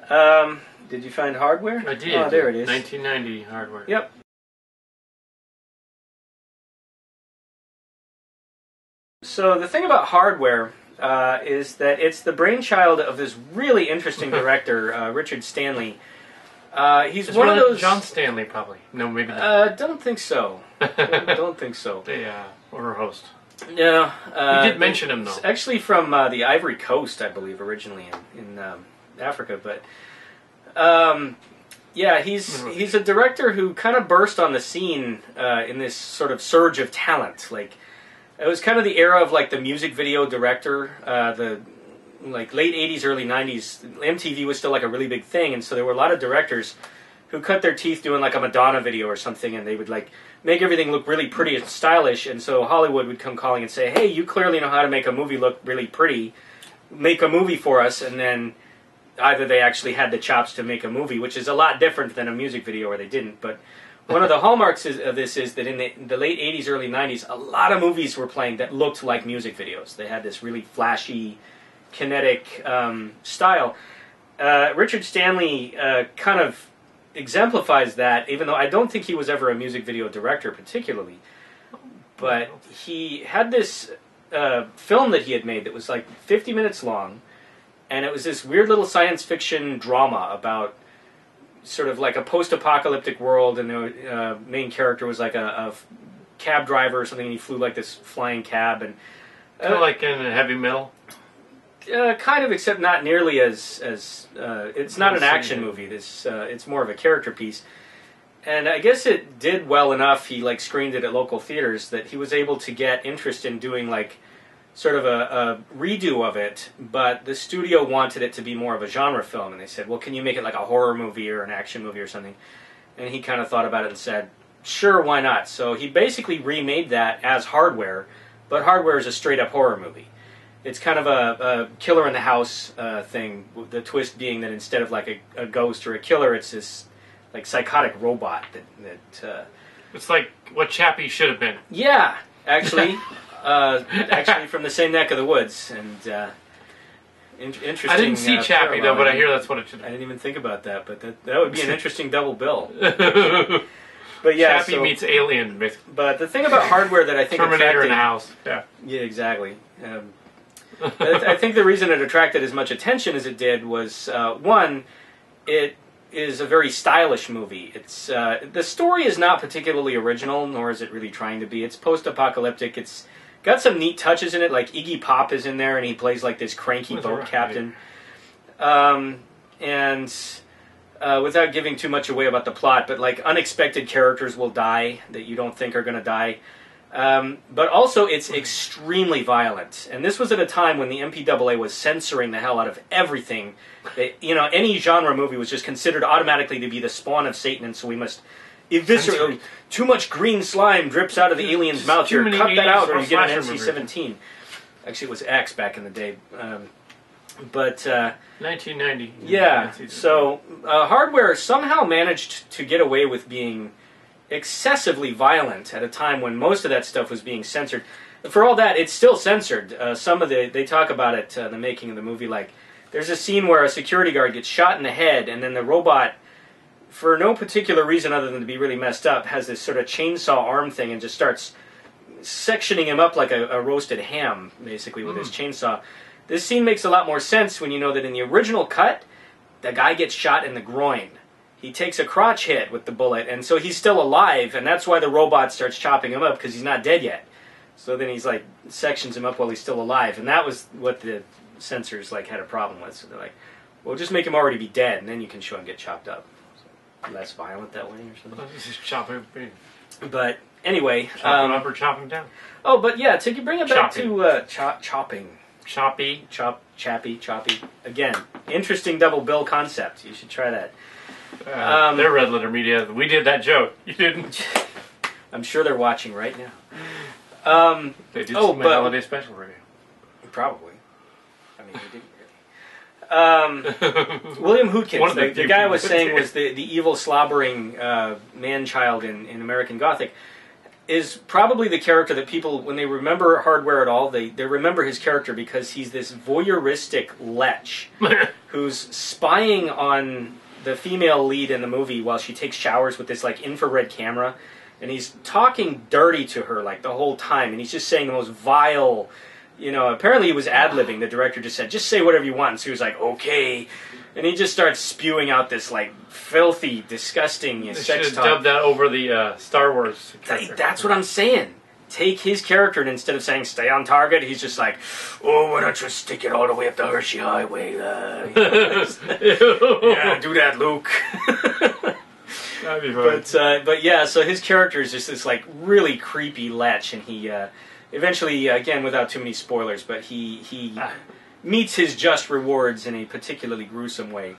Did you find Hardware? I did. Oh, there it is. 1990 Hardware. Yep. So the thing about Hardware is that it's the brainchild of this really interesting director, Richard Stanley. He's one of those... John Stanley, probably. No, maybe not. Don't think so. Don't think so. The horror host. No. You did mention him, though. It's actually from the Ivory Coast, I believe, originally in Africa. But yeah, he's a director who kind of burst on the scene in this sort of surge of talent. Like, it was kind of the era of like the music video director, the like late 80s, early 90s. MTV was still like a really big thing, and so there were a lot of directors who cut their teeth doing like a Madonna video or something, and they would like make everything look really pretty and stylish, and so Hollywood would come calling and say, hey, you clearly know how to make a movie look really pretty, make a movie for us, and then either they actually had the chops to make a movie, which is a lot different than a music video, or they didn't. But one of the hallmarks of this is that in the late 80s, early 90s, a lot of movies were playing that looked like music videos. They had this really flashy, kinetic style. Richard Stanley kind of exemplifies that, even though I don't think he was ever a music video director particularly. But he had this film that he had made that was like 50 minutes long, and it was this weird little science fiction drama about sort of like a post-apocalyptic world, and the main character was like a cab driver or something, and he flew like this flying cab. And kind of like in Heavy Metal? Kind of, except not nearly as it's not an action movie. It's more of a character piece. And I guess it did well enough, he like screened it at local theaters, that he was able to get interest in doing like sort of a redo of it, but the studio wanted it to be more of a genre film, and they said, well, can you make it like a horror movie or an action movie or something? And he kind of thought about it and said, sure, why not? So he basically remade that as Hardware, but Hardware is a straight-up horror movie. It's kind of a killer in the house thing, the twist being that instead of like a ghost or a killer, it's this like psychotic robot that it's like what Chappie should have been. Yeah, actually. Actually from the same neck of the woods, and interesting. I didn't see Chappie though, but I hear that's what it should be. I didn't even think about that, but that would be an interesting double bill. But yeah, Chappie meets Alien, basically. But the thing about Hardware that I think Terminator in a house. Yeah, exactly. I think the reason it attracted as much attention as it did was one, it is a very stylish movie. It's the story is not particularly original, nor is it really trying to be. It's post-apocalyptic. It's got some neat touches in it, like Iggy Pop is in there, and he plays like this cranky boat captain. And without giving too much away about the plot, but like unexpected characters will die that you don't think are going to die. But also it's extremely violent. And this was at a time when the MPAA was censoring the hell out of everything. Any genre movie was just considered automatically to be the spawn of Satan, and so we must eviscerate. Too much green slime drips out of the alien's mouth here. Cut that out or you get an NC-17. Actually, it was X back in the day. But 1990. Yeah, so Hardware somehow managed to get away with being excessively violent at a time when most of that stuff was being censored. For all that, it's still censored. They talk about it, the making of the movie, like there's a scene where a security guard gets shot in the head, and then the robot, for no particular reason other than to be really messed up, has this sort of chainsaw arm thing and just starts sectioning him up like a roasted ham, basically, with his chainsaw. This scene makes a lot more sense when you know that in the original cut, the guy gets shot in the groin. He takes a crotch hit with the bullet, and so he's still alive, and that's why the robot starts chopping him up, because he's not dead yet. So then he's like, sections him up while he's still alive, and that was what the censors like had a problem with. So they're like, well, just make him already be dead, and then you can show him get chopped up. So less violent that way or something. Just chop him. But anyway. Chop him up or chop him down. Oh, but yeah, to bring it back to chopping. Choppy. Choppy. Again, interesting double bill concept. You should try that. They're Red Letter Media. We did that joke. You didn't. I'm sure they're watching right now. They did some holiday special radio. Probably. I mean, we didn't really. William Hootkins, the guy I was saying was the evil, slobbering man-child in American Gothic. is probably the character that people, when they remember Hardware at all, they remember his character because he's this voyeuristic lech who's spying on the female lead in the movie while she takes showers with this like infrared camera, and he's talking dirty to her like the whole time, and he's just saying the most vile, you know, apparently he was ad-libbing. The director just said, just say whatever you want. And so he was like, okay. And he just starts spewing out this, like, filthy, disgusting sex talk. They should have dubbed that over the Star Wars character. That's what I'm saying. Take his character, and instead of saying, stay on target, he's just like, oh, why don't you stick it all the way up the Hershey Highway? Yeah, do that, Luke. That'd be fun. But yeah, so his character is just this, like, really creepy lech, and he eventually, again, without too many spoilers, but he meets his just rewards in a particularly gruesome way.